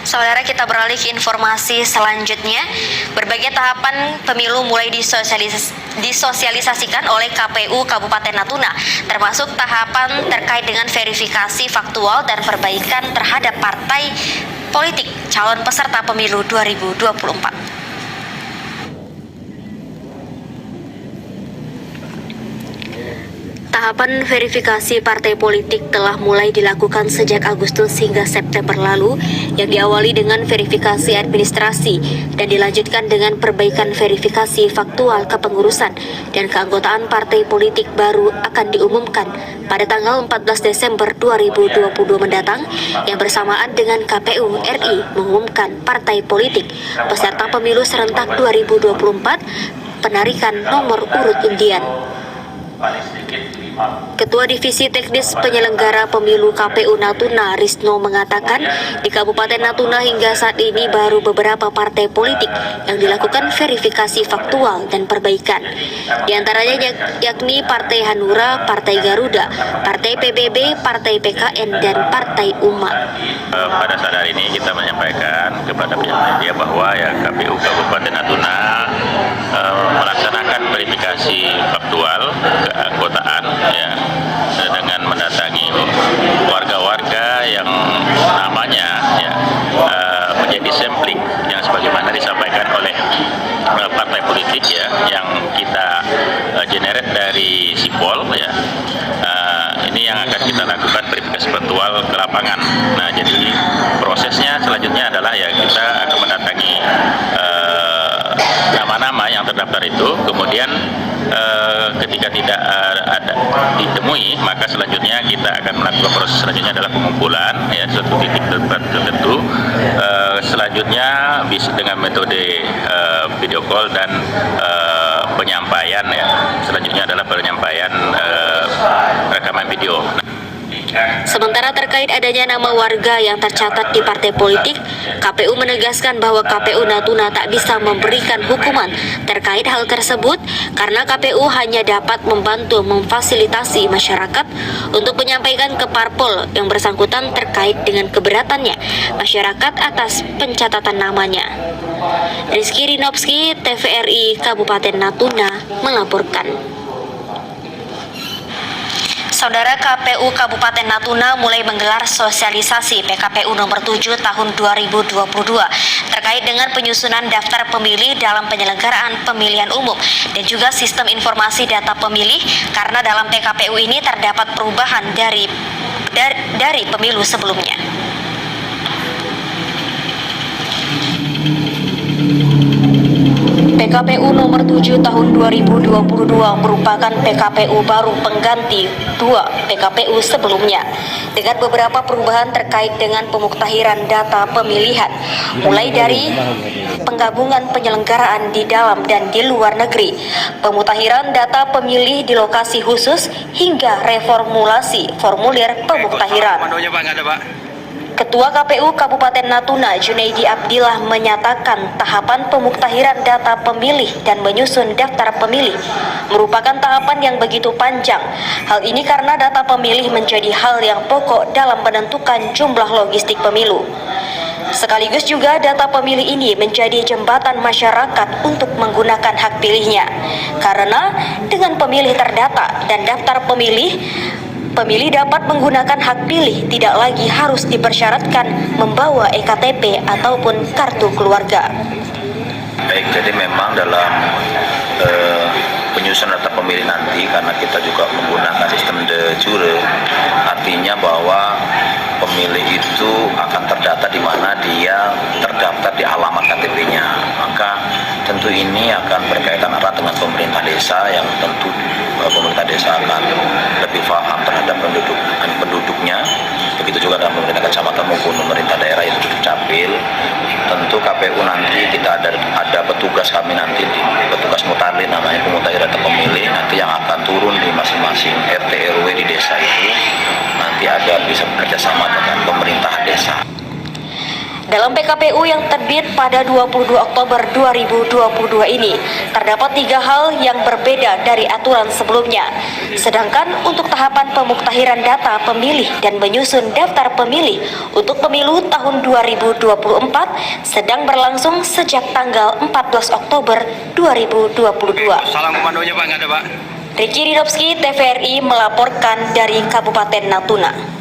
Saudara, kita beralih ke informasi selanjutnya. Berbagai tahapan pemilu mulai disosialisasikan oleh KPU Kabupaten Natuna, termasuk tahapan terkait dengan verifikasi faktual dan perbaikan terhadap partai politik calon peserta pemilu 2024. Tahapan verifikasi partai politik telah mulai dilakukan sejak Agustus hingga September lalu, yang diawali dengan verifikasi administrasi dan dilanjutkan dengan perbaikan verifikasi faktual kepengurusan dan keanggotaan partai politik baru akan diumumkan pada tanggal 14 Desember 2022 mendatang, yang bersamaan dengan KPU RI mengumumkan partai politik peserta pemilu serentak 2024 penarikan nomor urut undian. Ketua Divisi Teknis Penyelenggara Pemilu KPU Natuna, Risno, mengatakan di Kabupaten Natuna hingga saat ini baru beberapa partai politik yang dilakukan verifikasi faktual dan perbaikan. Di antaranya yakni Partai Hanura, Partai Garuda, Partai PBB, Partai PKN, dan Partai Umat. Pada saat hari ini kita menyampaikan kepada media bahwa KPU Kabupaten Natuna melaksanakan verifikasi faktual keanggotaan dengan mendatangi warga-warga yang namanya menjadi sampling yang sebagaimana disampaikan oleh partai politik yang kita generate dari Sipol ini yang akan kita lakukan verifikasi faktual ke lapangan. Nah, jadi prosesnya selanjutnya adalah kita akan mendatangi nama-nama yang terdaftar itu, kemudian ketika tidak ada ditemui, maka selanjutnya kita akan melakukan proses selanjutnya adalah pengumpulan suatu titik tertentu. Selanjutnya bisa dengan metode video call dan penyampaian selanjutnya adalah penyampaian rekaman video. Sementara terkait adanya nama warga yang tercatat di partai politik, KPU menegaskan bahwa KPU Natuna tak bisa memberikan hukuman terkait hal tersebut karena KPU hanya dapat membantu memfasilitasi masyarakat untuk menyampaikan ke parpol yang bersangkutan terkait dengan keberatannya masyarakat atas pencatatan namanya. Rizky Rinopski, TVRI Kabupaten Natuna melaporkan. Saudara, KPU Kabupaten Natuna mulai menggelar sosialisasi PKPU nomor 7 tahun 2022 terkait dengan penyusunan daftar pemilih dalam penyelenggaraan pemilihan umum dan juga sistem informasi data pemilih, karena dalam PKPU ini terdapat perubahan dari pemilu sebelumnya. PKPU nomor 7 tahun 2022 merupakan PKPU baru pengganti 2 PKPU sebelumnya dengan beberapa perubahan terkait dengan pemuktahiran data pemilihan, mulai dari penggabungan penyelenggaraan di dalam dan di luar negeri, pemutahiran data pemilih di lokasi khusus, hingga reformulasi formulir pemuktahiran. Ketua KPU Kabupaten Natuna, Junaidi Abdillah, menyatakan tahapan pemuktahiran data pemilih dan menyusun daftar pemilih merupakan tahapan yang begitu panjang. Hal ini karena data pemilih menjadi hal yang pokok dalam menentukan jumlah logistik pemilu. Sekaligus juga data pemilih ini menjadi jembatan masyarakat untuk menggunakan hak pilihnya. Karena dengan pemilih terdata dan daftar pemilih dapat menggunakan hak pilih, tidak lagi harus dipersyaratkan membawa EKTP ataupun kartu keluarga. Baik, jadi memang dalam penyusunan data pemilih nanti, karena kita juga menggunakan sistem de jure, artinya bahwa pemilih itu akan terdata di mana dia terdaftar di alamat KTP-nya. Maka tentu ini akan berkaitan erat dengan pemerintah desa, yang tentu pemerintah desa akan lebih paham terhadap penduduknya. Begitu juga dengan pemerintah kecamatan maupun pemerintah daerah yang duduk capil. Tentu KPU nanti kita ada petugas kami nanti, petugas mutakhir namanya, pemutakhiran data pemilih nanti yang akan turun di masing-masing RT RW di desa itu, nanti agar bisa bekerja sama dengan pemerintah desa. Dalam PKPU yang terbit pada 22 Oktober 2022 ini, terdapat 3 hal yang berbeda dari aturan sebelumnya. Sedangkan untuk tahapan pemuktahiran data pemilih dan menyusun daftar pemilih untuk pemilu tahun 2024 sedang berlangsung sejak tanggal 14 Oktober 2022. Salam komandonya Pak, nggak ada Pak. Ricky Ridopski, TVRI melaporkan dari Kabupaten Natuna.